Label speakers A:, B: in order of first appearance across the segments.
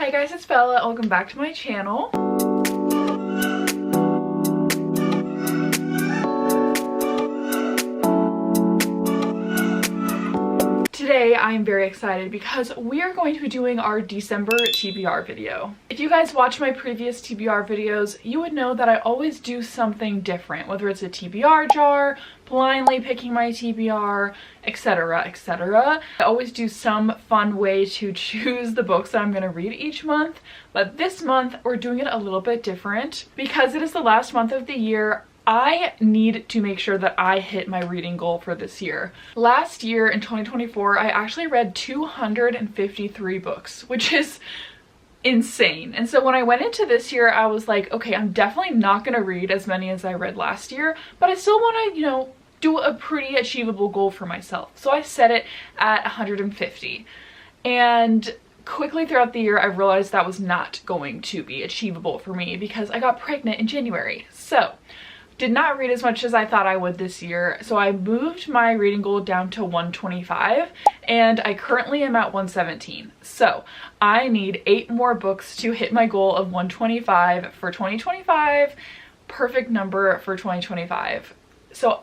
A: Hi guys, it's Bella. Welcome back to my channel. Today I'm very excited because we are going to be doing our December TBR video. If you guys watch my previous TBR videos, you would know that I always do something different, whether it's a TBR jar, blindly picking my TBR, etc, etc. I always do some fun way to choose the books that I'm going to read each month, but this month we're doing it a little bit different. Because it is the last month of the year, I need to make sure that I hit my reading goal for this year. Last year in 2024, I actually read 253 books, which is insane. And so when I went into this year, I was like, okay, I'm definitely not gonna read as many as I read last year, but I still want to, do a pretty achievable goal for myself. So I set it at 150. And quickly throughout the year, I realized that was not going to be achievable for me because I got pregnant in January. So did not read as much as I thought I would this year, so I moved my reading goal down to 125 and I currently am at 117. So I need 8 more books to hit my goal of 125 for 2025. Perfect number for 2025. So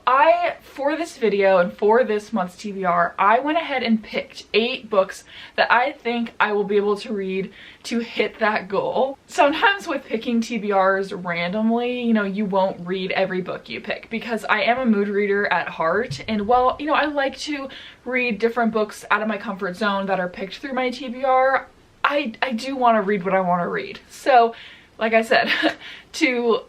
A: for this video and for this month's TBR, I went ahead and picked 8 books that I think I will be able to read to hit that goal. Sometimes with picking TBRs randomly, you won't read every book you pick because I am a mood reader at heart. And while, I like to read different books out of my comfort zone that are picked through my TBR, I do want to read what I want to read. So, like I said, to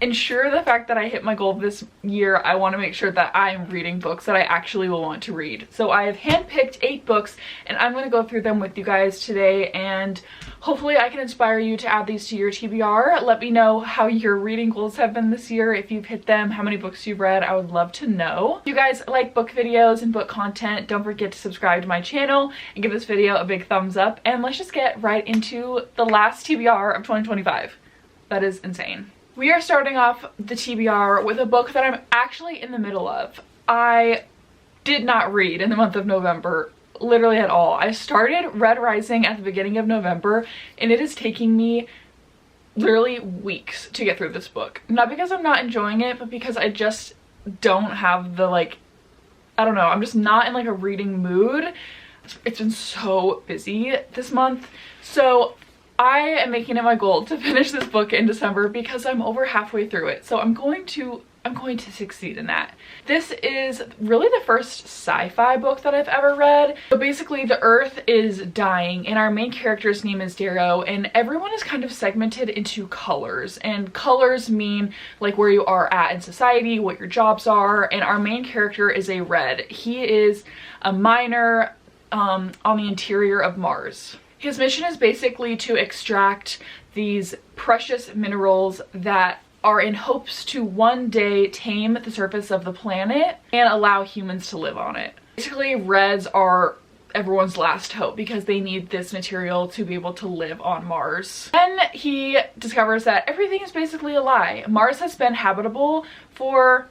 A: ensure the fact that I hit my goal this year, I want to make sure that I'm reading books that I actually will want to read. So I have handpicked 8 books and I'm going to go through them with you guys today, and hopefully I can inspire you to add these to your TBR. Let me know how your reading goals have been this year, if you've hit them, how many books you've read. I would love to know. If you guys like book videos and book content, don't forget to subscribe to my channel and give this video a big thumbs up, and let's just get right into the last TBR of 2025. That is insane. We are starting off the TBR with a book that I'm actually in the middle of. I did not read in the month of November, literally at all. I started Red Rising at the beginning of November, and it is taking me literally weeks to get through this book. Not because I'm not enjoying it, but because I just don't have the, I don't know, I'm just not in a reading mood. It's been so busy this month. So I am making it my goal to finish this book in December because I'm over halfway through it. So I'm going to succeed in that. This is really the first sci-fi book that I've ever read. So basically the Earth is dying and our main character's name is Darrow, and everyone is kind of segmented into colors, and colors mean where you are at in society, what your jobs are, and our main character is a red. He is a miner on the interior of Mars. His mission is basically to extract these precious minerals that are in hopes to one day tame the surface of the planet and allow humans to live on it. Basically, reds are everyone's last hope because they need this material to be able to live on Mars. Then he discovers that everything is basically a lie. Mars has been habitable for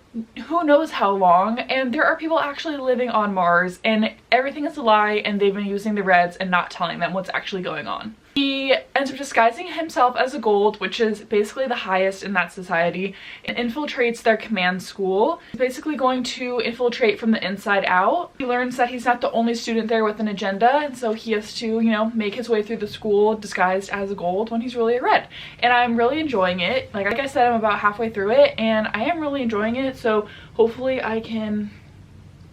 A: who knows how long, and there are people actually living on Mars, and everything is a lie, and they've been using the reds and not telling them what's actually going on. He ends up disguising himself as a gold, which is basically the highest in that society, and infiltrates their command school. He's basically going to infiltrate from the inside out. He learns that he's not the only student there with an agenda, and so he has to, make his way through the school disguised as a gold when he's really a red. And I'm really enjoying it. Like I said, I'm about halfway through it, and I am really enjoying it, so hopefully I can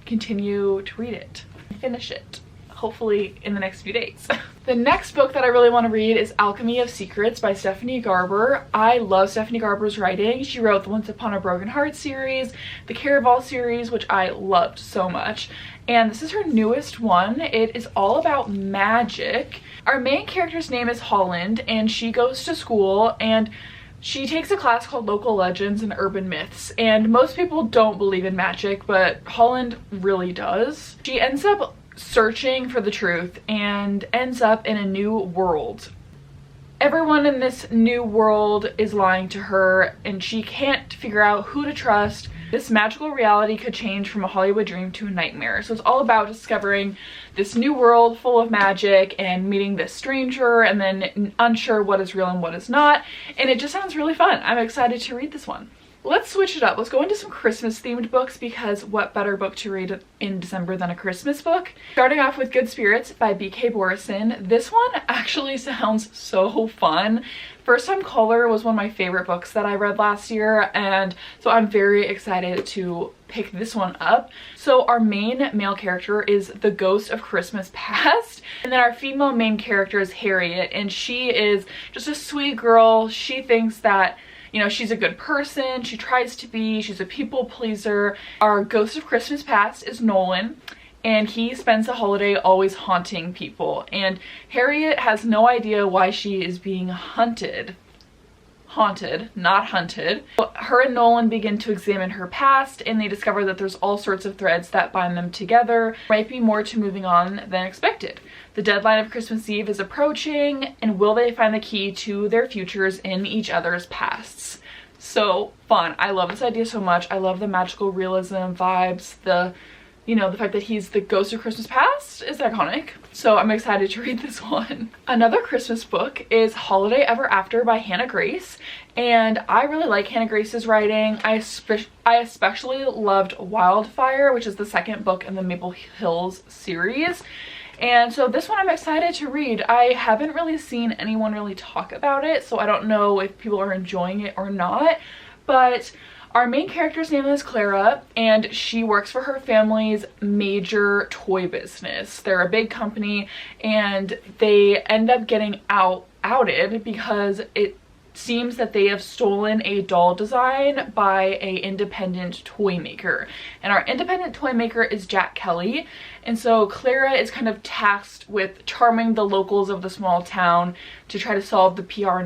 A: continue to read it and finish it, hopefully in the next few days. The next book that I really want to read is Alchemy of Secrets by Stephanie Garber. I love Stephanie Garber's writing. She wrote the Once Upon a Broken Heart series, the Caraval series, which I loved so much. And this is her newest one. It is all about magic. Our main character's name is Holland, and she goes to school and she takes a class called Local Legends and Urban Myths, and most people don't believe in magic, but Holland really does. She ends up searching for the truth and ends up in a new world. Everyone in this new world is lying to her, and she can't figure out who to trust, this magical reality could change from a Hollywood dream to a nightmare. So it's all about discovering this new world full of magic and meeting this stranger and then unsure what is real and what is not. And it just sounds really fun. I'm excited to read this one. Let's switch it up. Let's go into some Christmas themed books, because what better book to read in December than a Christmas book? Starting off with Good Spirits by B.K. Borison. This one actually sounds so fun. First Time Caller was one of my favorite books that I read last year, and so I'm very excited to pick this one up. So our main male character is the ghost of Christmas past, and then our female main character is Harriet, and she is just a sweet girl. She thinks that, you know, she's a good person, she tries to be, she's a people pleaser. Our ghost of Christmas past is Nolan, and he spends the holiday always haunting people. And Harriet has no idea why she is being hunted. Haunted, not hunted. Her and Nolan begin to examine her past, and they discover that there's all sorts of threads that bind them together. Might be more to moving on than expected. The deadline of Christmas Eve is approaching, and will they find the key to their futures in each other's pasts? So fun. I love this idea so much. I love the magical realism vibes. You know, the fact that he's the ghost of Christmas past is iconic. So I'm excited to read this one. Another Christmas book is Holiday Ever After by Hannah Grace. And I really like Hannah Grace's writing. I especially loved Wildfire, which is the second book in the Maple Hills series. And so this one I'm excited to read. I haven't really seen anyone really talk about it, so I don't know if people are enjoying it or not. But our main character's name is Clara, and she works for her family's major toy business. They're a big company, and they end up getting outed because it seems that they have stolen a doll design by a independent toy maker. And our independent toy maker is Jack Kelly. And so Clara is kind of tasked with charming the locals of the small town to try to solve the PR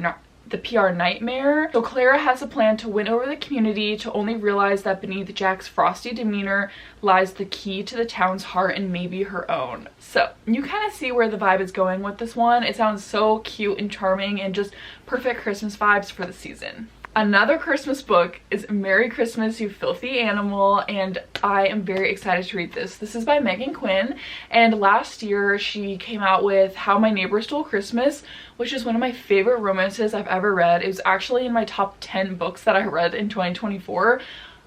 A: nightmare. So Clara has a plan to win over the community, to only realize that beneath Jack's frosty demeanor lies the key to the town's heart and maybe her own. So you kind of see where the vibe is going with this one. It sounds so cute and charming and just perfect Christmas vibes for the season. Another Christmas book is Merry Christmas, You Filthy Animal, and I am very excited to read this. This is by Megan Quinn, and last year she came out with How My Neighbor Stole Christmas, which is one of my favorite romances I've ever read. It was actually in my top 10 books that I read in 2024.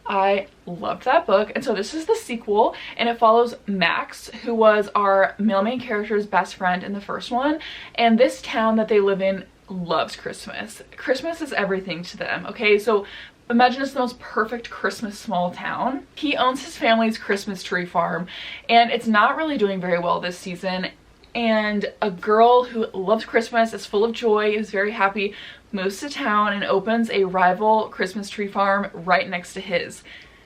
A: I loved that book, and so this is the sequel, and it follows Max, who was our male main character's best friend in the first one, and this town that they live in loves Christmas. Christmas is everything to them, okay? So imagine it's the most perfect Christmas small town. He owns his family's Christmas tree farm, and it's not really doing very well this season. And a girl who loves Christmas, is full of joy, is very happy, moves to town and opens a rival Christmas tree farm right next to his.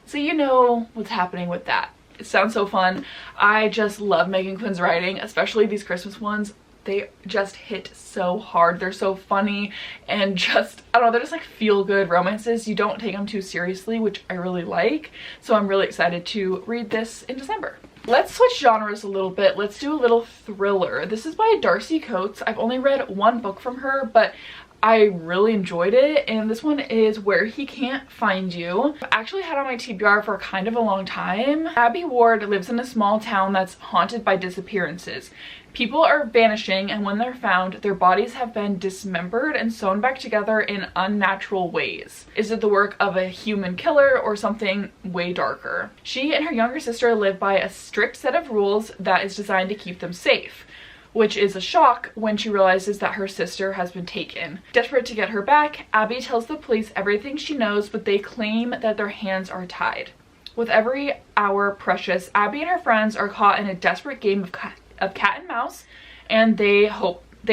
A: So you know what's happening with that. It sounds so fun. I just love Megan Quinn's writing, especially these Christmas ones. They just hit so hard. They're so funny and just, I don't know, they're just like feel-good romances. You don't take them too seriously, which I really like. So I'm really excited to read this in December. Let's switch genres a little bit. Let's do a little thriller. This is by Darcy Coates. I've only read one book from her, but I really enjoyed it, and this one is Where He Can't Find You. I've actually had on my TBR for kind of a long time. Abby Ward lives in a small town that's haunted by disappearances. People are vanishing, and when they're found, their bodies have been dismembered and sewn back together in unnatural ways. Is it the work of a human killer or something way darker? She and her younger sister live by a strict set of rules that is designed to keep them safe, which is a shock when she realizes that her sister has been taken. Desperate to get her back, Abby tells the police everything she knows, but they claim that their hands are tied. With every hour precious, Abby and her friends are caught in a desperate game of cat and mouse, and they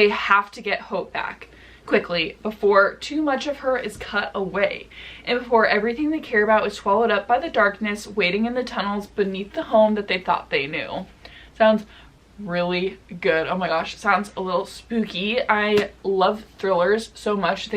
A: have to get Hope back quickly before too much of her is cut away, and before everything they care about is swallowed up by the darkness waiting in the tunnels beneath the home that they thought they knew. Sounds really good. Oh my gosh, it sounds a little spooky. I love thrillers so much.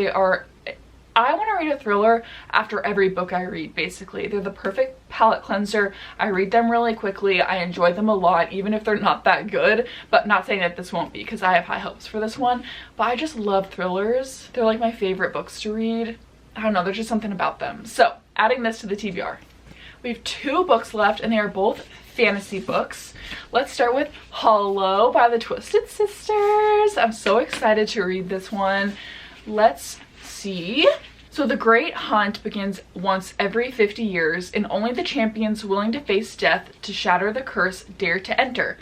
A: I want to read a thriller after every book I read, basically. They're the perfect palate cleanser. I read them really quickly. I enjoy them a lot, even if they're not that good. But not saying that this won't be, because I have high hopes for this one. But I just love thrillers. They're like my favorite books to read. I don't know, there's just something about them. So, adding this to the TBR. We have 2 books left and they are both fantasy books. Let's start with Hollow by the Twisted Sisters. I'm so excited to read this one. Let's see. So the Great Hunt begins once every 50 years, and only the champions willing to face death to shatter the curse dare to enter.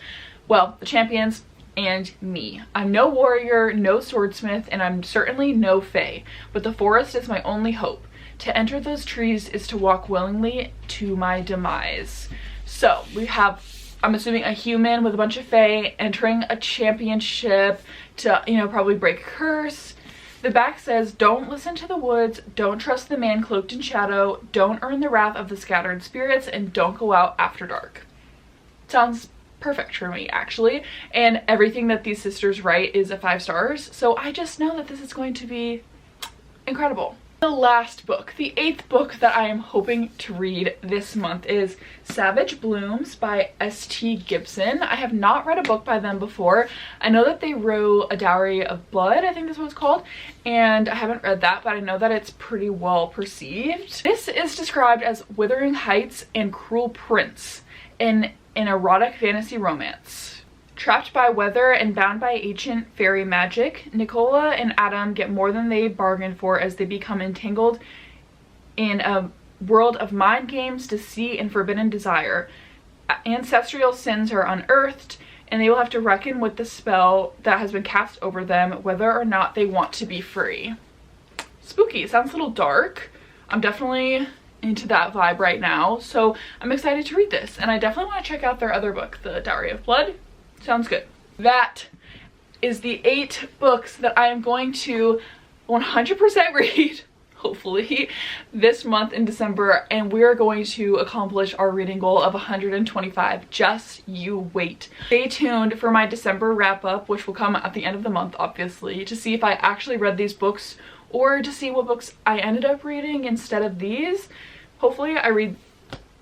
A: Well, the champions and me. I'm no warrior, no swordsmith, and I'm certainly no fae, but the forest is my only hope. To enter those trees is to walk willingly to my demise. So we have, I'm assuming, a human with a bunch of fae entering a championship to, you know, probably break a curse. The back says, don't listen to the woods, don't trust the man cloaked in shadow, don't earn the wrath of the scattered spirits, and don't go out after dark. Sounds perfect for me, actually. And everything that these sisters write is a 5 stars, so I just know that this is going to be incredible. The last book, the 8th book that I am hoping to read this month is Savage Blooms by S.T. Gibson. I have not read a book by them before. I know that they wrote A Dowry of Blood, I think that's what it's called, and I haven't read that, but I know that it's pretty well perceived. This is described as Wuthering Heights and Cruel Prince, an erotic fantasy romance. Trapped by weather and bound by ancient fairy magic, Nicola and Adam get more than they bargained for as they become entangled in a world of mind games, deceit, and forbidden desire. Ancestral sins are unearthed, and they will have to reckon with the spell that has been cast over them, whether or not they want to be free. Spooky. Sounds a little dark. I'm definitely into that vibe right now, so I'm excited to read this, and I definitely want to check out their other book, The Dowry of Blood. Sounds good. That is the 8 books that I am going to 100% read, hopefully, this month in December, and we're going to accomplish our reading goal of 125. Just you wait. Stay tuned for my December wrap-up, which will come at the end of the month, obviously, to see if I actually read these books or to see what books I ended up reading instead of these. Hopefully I read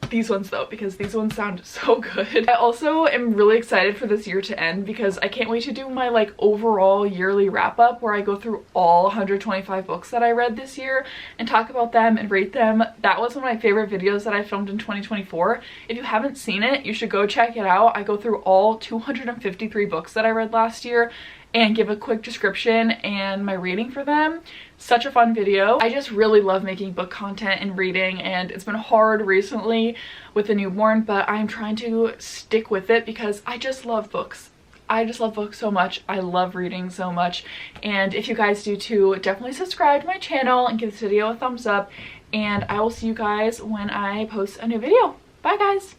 A: these ones though, because these ones sound so good. I also am really excited for this year to end because I can't wait to do my like overall yearly wrap up where I go through all 125 books that I read this year and talk about them and rate them. That was one of my favorite videos that I filmed in 2024. If you haven't seen it, you should go check it out. I go through all 253 books that I read last year and give a quick description and my rating for them. Such a fun video. I just really love making book content and reading, and it's been hard recently with the newborn, but I'm trying to stick with it because I just love books. I just love books so much. I love reading so much, and if you guys do too, definitely subscribe to my channel and give this video a thumbs up, and I will see you guys when I post a new video. Bye guys!